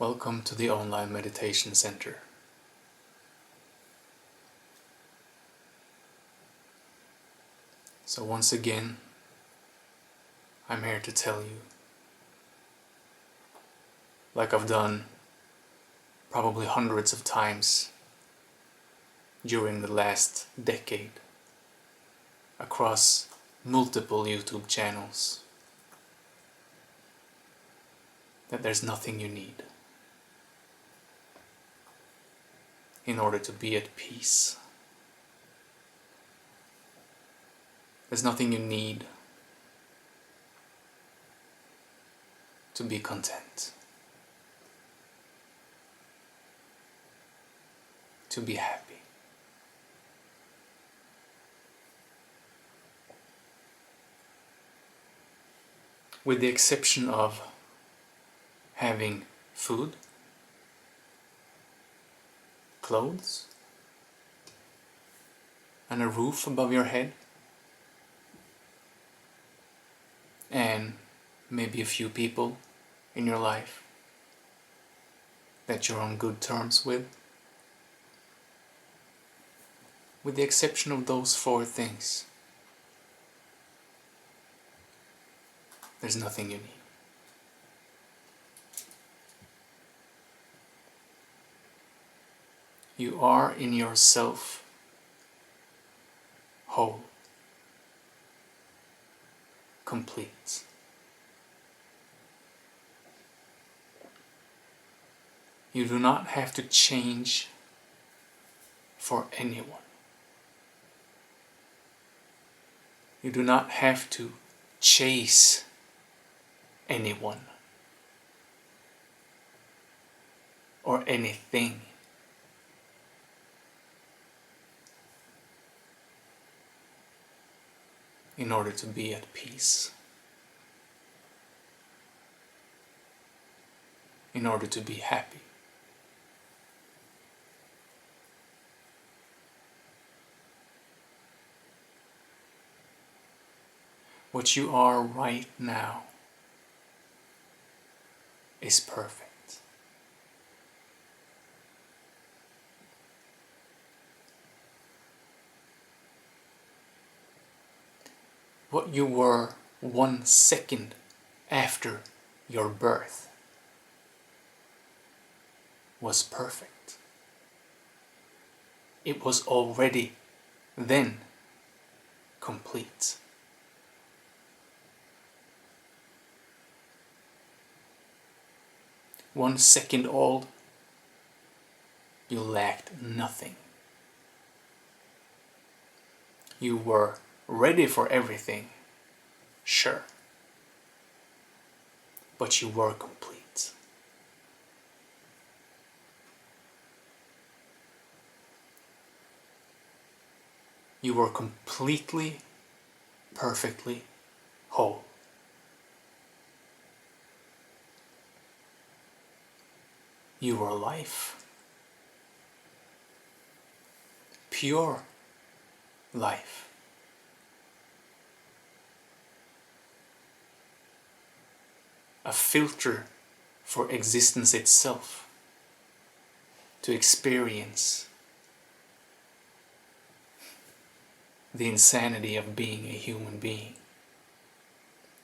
Welcome to the online meditation center. So once again, I'm here to tell you, like I've done probably hundreds of times during the last decade, across multiple YouTube channels, that there's nothing you need in order to be at peace. There's nothing you need to be content, to be happy. With the exception of having food, clothes, and a roof above your head, and maybe a few people in your life that you're on good terms with. With the exception of those four things, there's nothing you need. You are in yourself whole, complete. You do not have to change for anyone. You do not have to chase anyone or anything. In order to be at peace. In order to be happy. What you are right now is perfect. What you were 1 second after your birth was perfect. It was already then complete. One second old, you lacked nothing. You were ready for everything, sure, but you were complete. You were completely, perfectly whole. You were life. Pure life. A filter for existence itself, to experience the insanity of being a human being,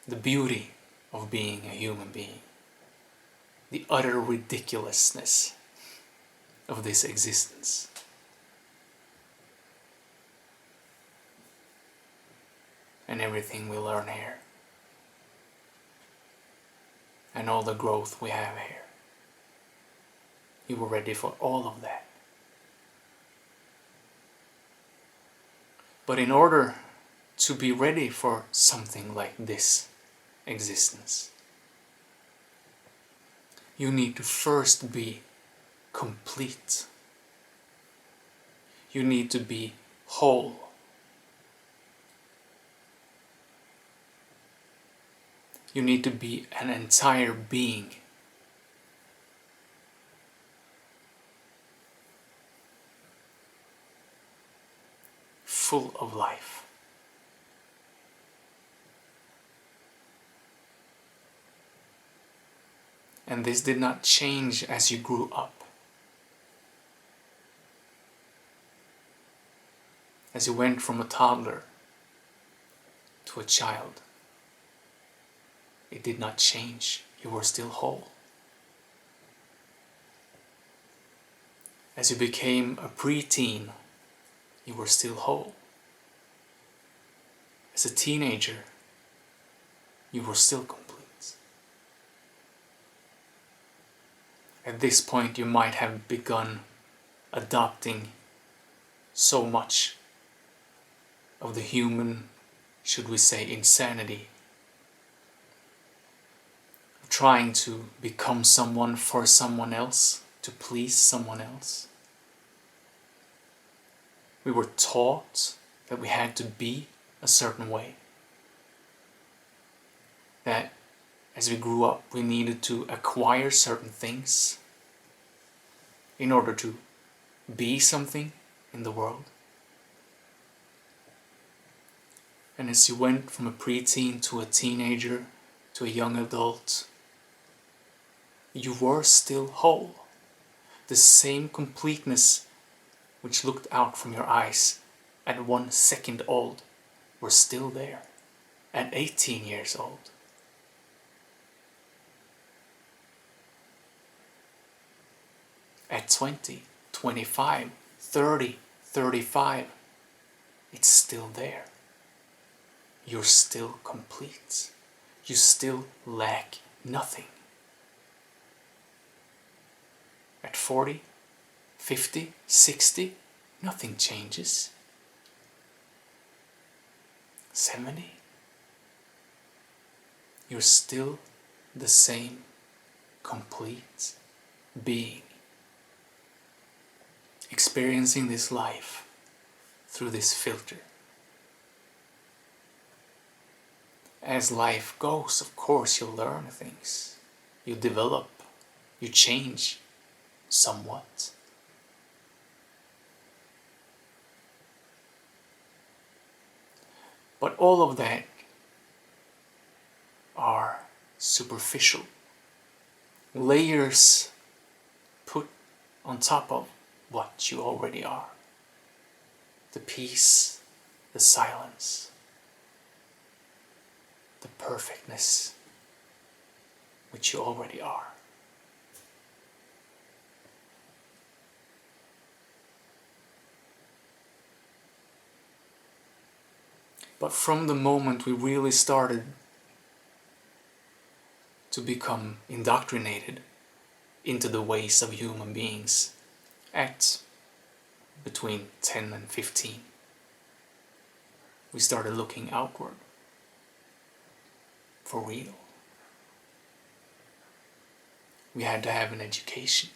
the beauty of being a human being, the utter ridiculousness of this existence. And everything we learn here. And all the growth we have here. You were ready for all of that. But in order to be ready for something like this existence, you need to first be complete. You need to be whole. You need to be an entire being. Full of life. And this did not change as you grew up. As you went from a toddler to a child, it did not change. You were still whole. As you became a preteen, you were still whole. As a teenager, you were still complete. At this point, you might have begun adopting so much of the human, should we say, insanity. Trying to become someone for someone else, to please someone else. We were taught that we had to be a certain way. That as we grew up, we needed to acquire certain things in order to be something in the world. And as you went from a preteen to a teenager to a young adult, you were still whole. The same completeness which looked out from your eyes at 1 second old were still there at 18 years old. At 20, 25, 30, 35, it's still there. You're still complete. You still lack nothing. At 40, 50, 60, nothing changes. 70, you're still the same complete being. Experiencing this life through this filter. As life goes, of course, you learn things. You develop. You change somewhat. But all of that are superficial. Layers put on top of what you already are. The peace, the silence, the perfectness which you already are. But from the moment we really started to become indoctrinated into the ways of human beings at between 10 and 15, we started looking outward for real. We had to have an education,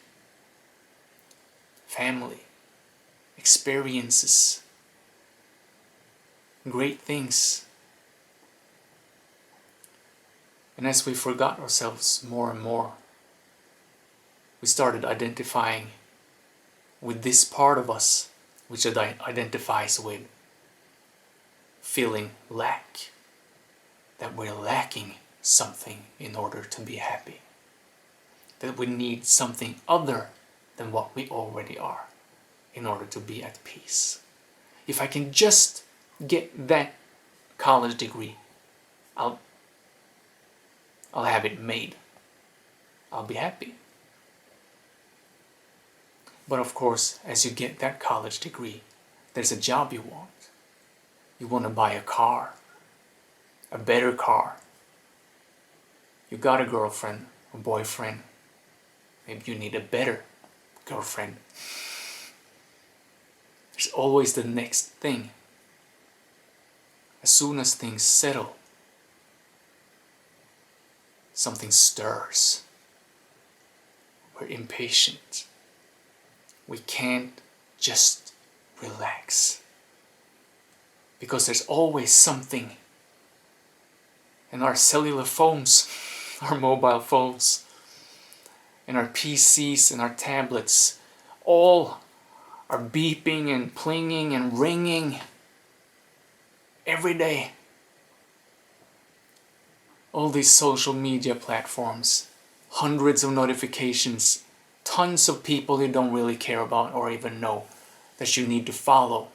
family, experiences, great things. And as we forgot ourselves more and more, we started identifying with this part of us which identifies with feeling lack, that we're lacking something in order to be happy, that we need something other than what we already are in order to be at peace. If I can just get that college degree, I'll have it made. I'll be happy. But of course, as you get that college degree, there's a job you want. You want to buy a car, a better car. You got a girlfriend or boyfriend. Maybe you need a better girlfriend. There's always the next thing. As soon as things settle, something stirs. We're impatient. We can't just relax. Because there's always something. And our cellular phones, our mobile phones, and our PCs and our tablets, all are beeping and plinging and ringing every day. All these social media platforms, hundreds of notifications, tons of people you don't really care about or even know that you need to follow.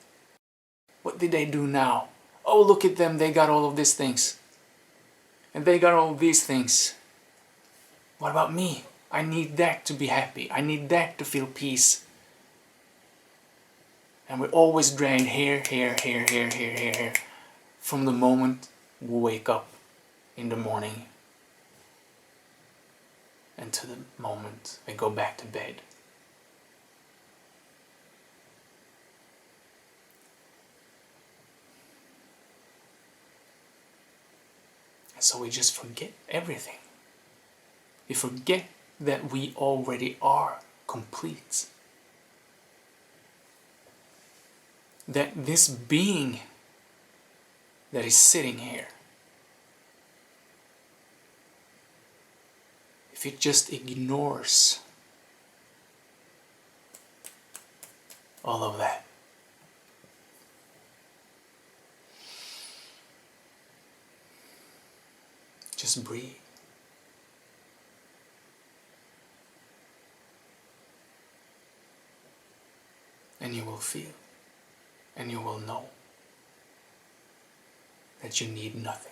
What did they do now? Oh, look at them, they got all of these things. And they got all of these things. What about me? I need that to be happy. I need that to feel peace. And we're always drained here, from the moment we wake up in the morning and to the moment we go back to bed. And so we just forget everything. We forget that we already are complete. That this being that is sitting here, if it just ignores all of that, just breathe. And you will feel, and you will know that you need nothing.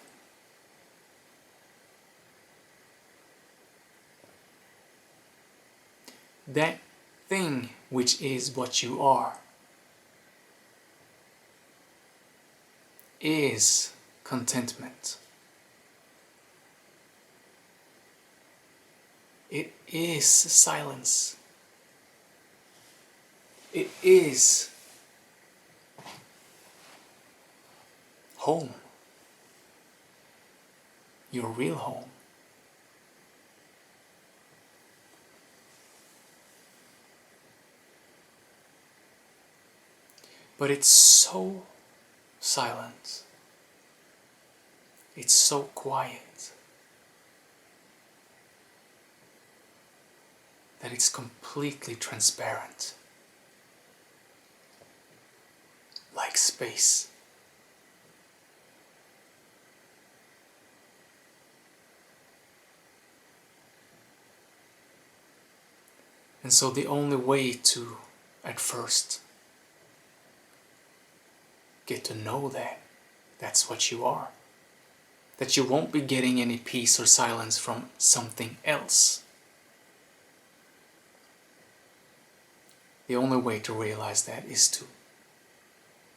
That thing which is what you are is contentment. It is silence. It is home. Your real home. But it's so silent. It's so quiet that it's completely transparent. Like space. And so the only way to, at first, get to know that that's what you are, that you won't be getting any peace or silence from something else. The only way to realize that is to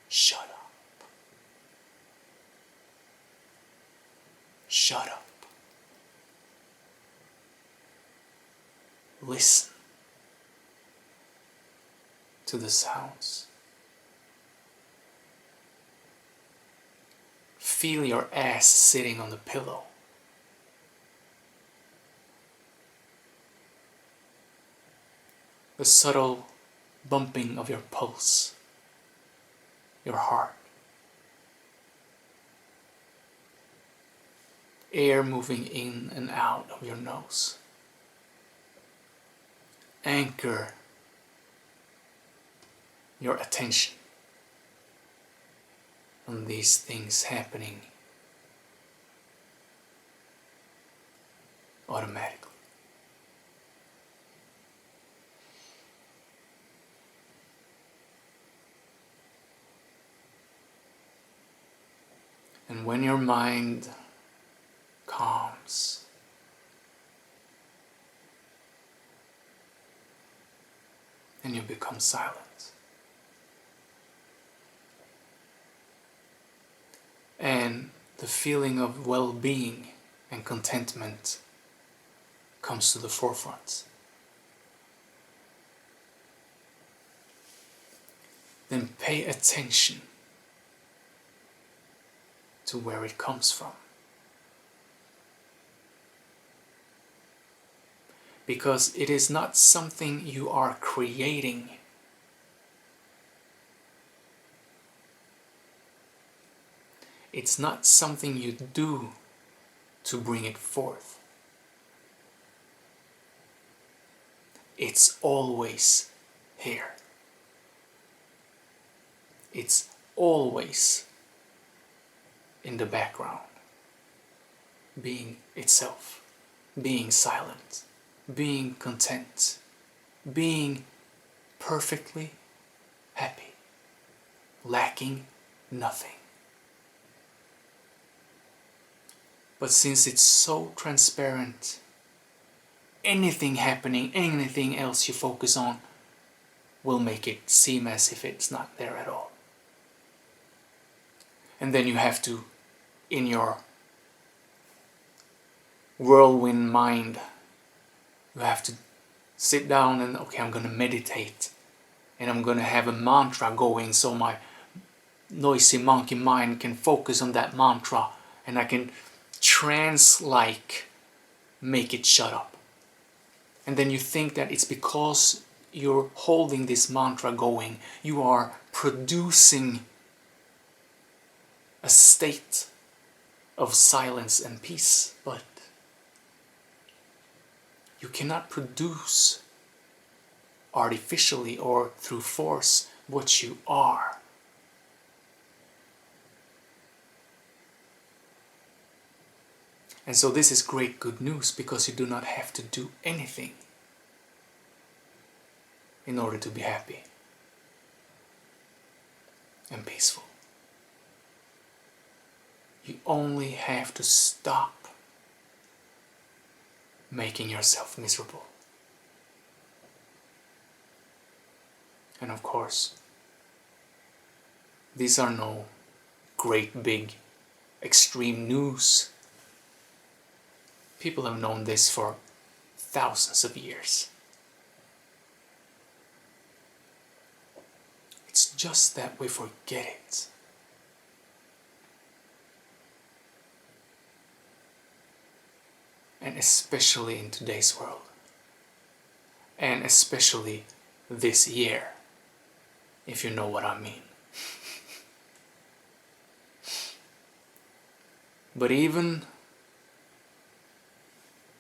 shut up. Shut up. Listen to the sounds. Feel your ass sitting on the pillow. The subtle bumping of your pulse, your heart. Air moving in and out of your nose. Anchor your attention on these things happening automatically. And when your mind calms, and you become silent, and the feeling of well-being and contentment comes to the forefront, then pay attention to where it comes from. Because it is not something you are creating. It's not something you do to bring it forth. It's always here. It's always in the background, being itself, being silent, being content, being perfectly happy, lacking nothing. But since it's so transparent, anything happening, anything else you focus on will make it seem as if it's not there at all. And then you have to, in your whirlwind mind, you have to sit down and, okay, I'm going to meditate. And I'm going to have a mantra going so my noisy monkey mind can focus on that mantra. And I can trance-like make it shut up. And then you think that it's because you're holding this mantra going, you are producing a state of silence and peace. But you cannot produce artificially or through force what you are. And so this is great good news, because you do not have to do anything in order to be happy and peaceful. You only have to stop making yourself miserable. And of course, these are no great big extreme news. People have known this for thousands of years. It's just that we forget it. And especially in today's world. And especially this year, if you know what I mean. But even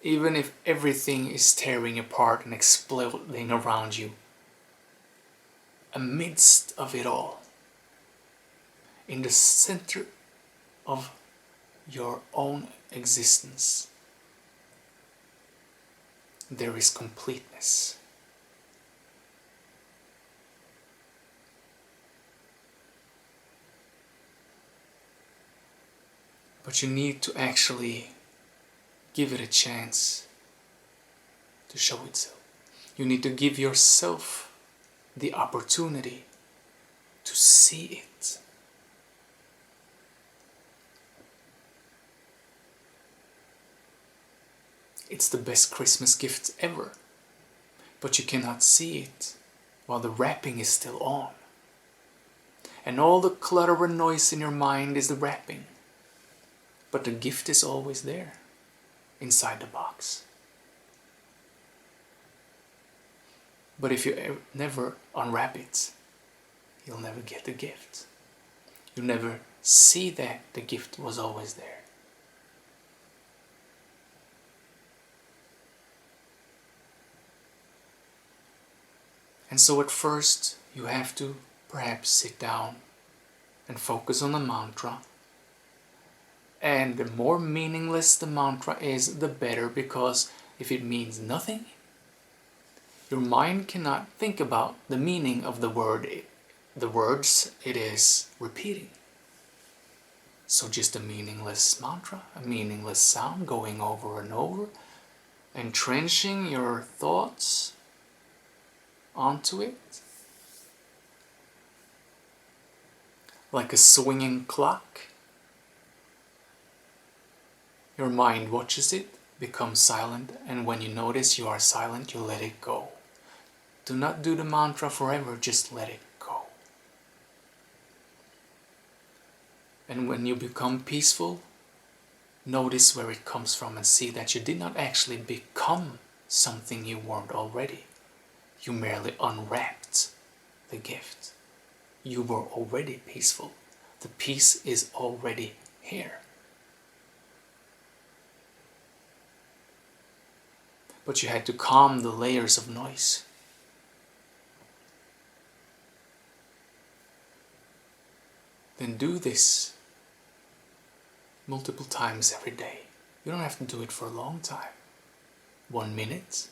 if everything is tearing apart and exploding around you, amidst of it all, in the center of your own existence, there is completeness. But you need to actually give it a chance to show itself. You need to give yourself the opportunity to see it. It's the best Christmas gift ever, but you cannot see it while the wrapping is still on. And all the clutter and noise in your mind is the wrapping, but the gift is always there, inside the box. But if you never unwrap it, you'll never get the gift. You'll never see that the gift was always there. And so at first you have to perhaps sit down and focus on the mantra. And the more meaningless the mantra is, the better, because if it means nothing, your mind cannot think about the meaning of the words it is repeating. So just a meaningless mantra, a meaningless sound going over and over, entrenching your thoughts onto it, like a swinging clock. Your mind watches it, becomes silent, and when you notice you are silent, you let it go. Do not do the mantra forever, just let it go. And when you become peaceful, notice where it comes from and see that you did not actually become something you weren't already. You merely unwrapped the gift. You were already peaceful. The peace is already here. But you had to calm the layers of noise. Then do this multiple times every day. You don't have to do it for a long time. 1 minute,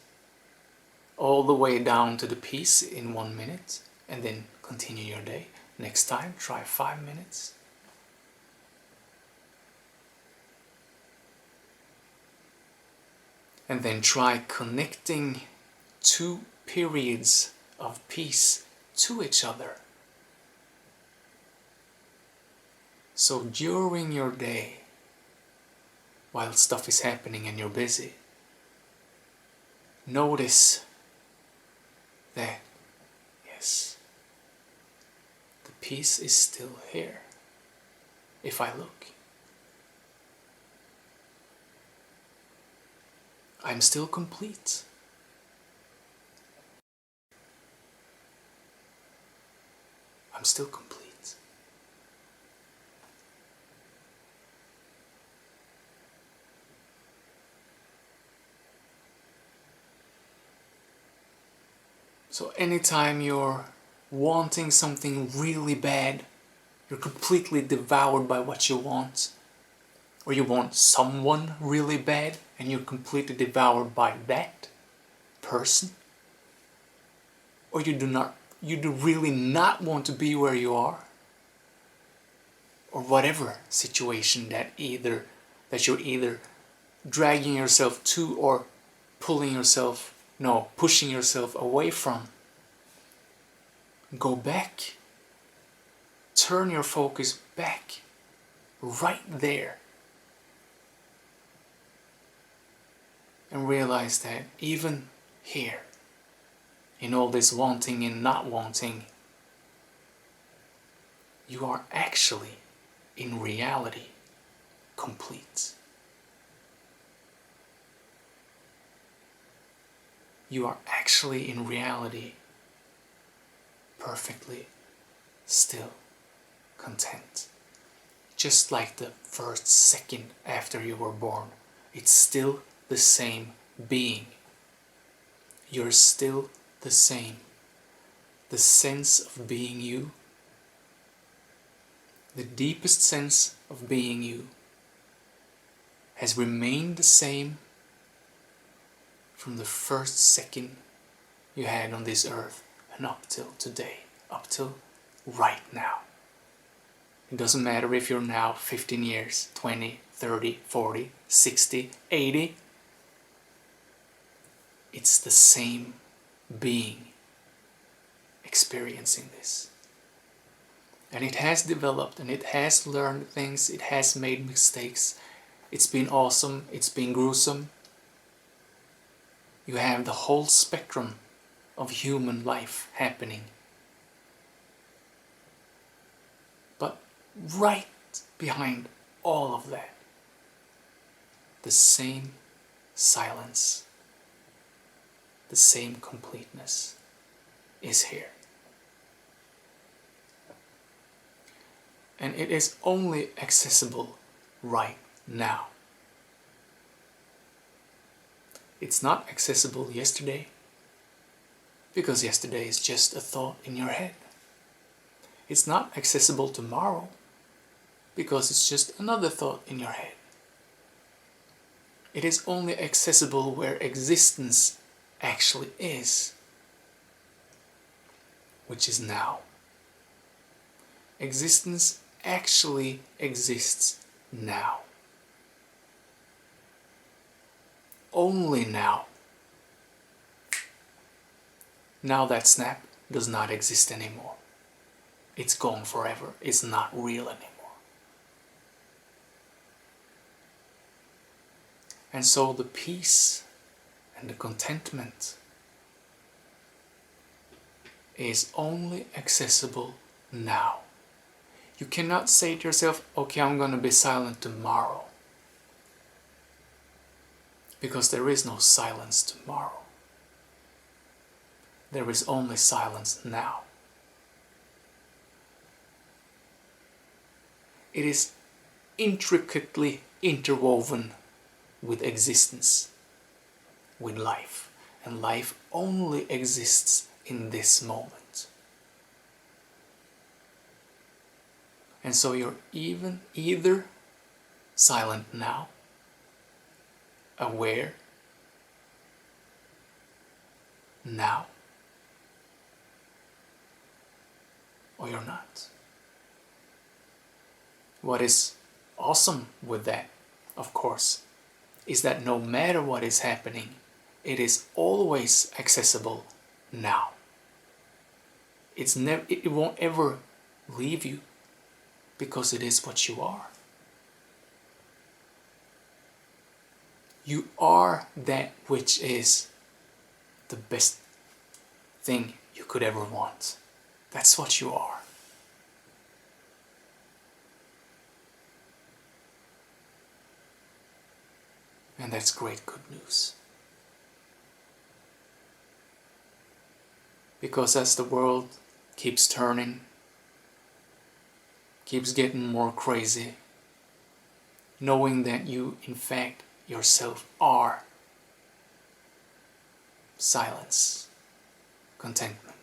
all the way down to the peace in 1 minute, and then continue your day. Next time, try 5 minutes. And then try connecting 2 periods of peace to each other. So during your day, while stuff is happening and you're busy, notice that, yes, the peace is still here if I look. I'm still complete. I'm still complete. So anytime you're wanting something really bad, you're completely devoured by what you want, or you want someone really bad and you're completely devoured by that person, or you do really not want to be where you are, or whatever situation that you're either dragging yourself to or pushing yourself away from. Go back. Turn your focus back, right there. And realize that even here, in all this wanting and not wanting, you are actually, in reality, complete. You are actually, in reality, perfectly still content. Just like the first second after you were born, it's still the same being. You're still the same. The sense of being you, the deepest sense of being you, has remained the same from the first second you had on this earth and up till today, up till right now. It doesn't matter if you're now 15 years, 20, 30, 40, 60, 80. It's the same being experiencing this. And it has developed and it has learned things, it has made mistakes. It's been awesome, it's been gruesome. You have the whole spectrum of human life happening. But right behind all of that, the same silence, the same completeness is here. And it is only accessible right now. It's not accessible yesterday, because yesterday is just a thought in your head. It's not accessible tomorrow, because it's just another thought in your head. It is only accessible where existence actually is, which is now. Existence actually exists now. Only now. Now that snap does not exist anymore. It's gone forever. It's not real anymore. And so the peace and the contentment is only accessible now. You cannot say to yourself, okay, I'm going to be silent tomorrow. Because there is no silence tomorrow. There is only silence now. It is intricately interwoven with existence, with life. And life only exists in this moment. And so you're either silent now, aware, now, or you're not. What is awesome with that, of course, is that no matter what is happening, it is always accessible now. It won't ever leave you, because it is what you are. You are that which is the best thing you could ever want. That's what you are. And that's great good news. Because as the world keeps turning, keeps getting more crazy, knowing that you, in fact, yourself are silence, contentment,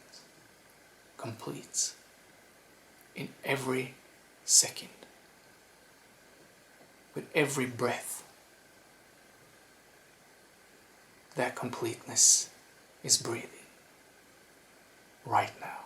complete, in every second, with every breath, that completeness is breathing right now.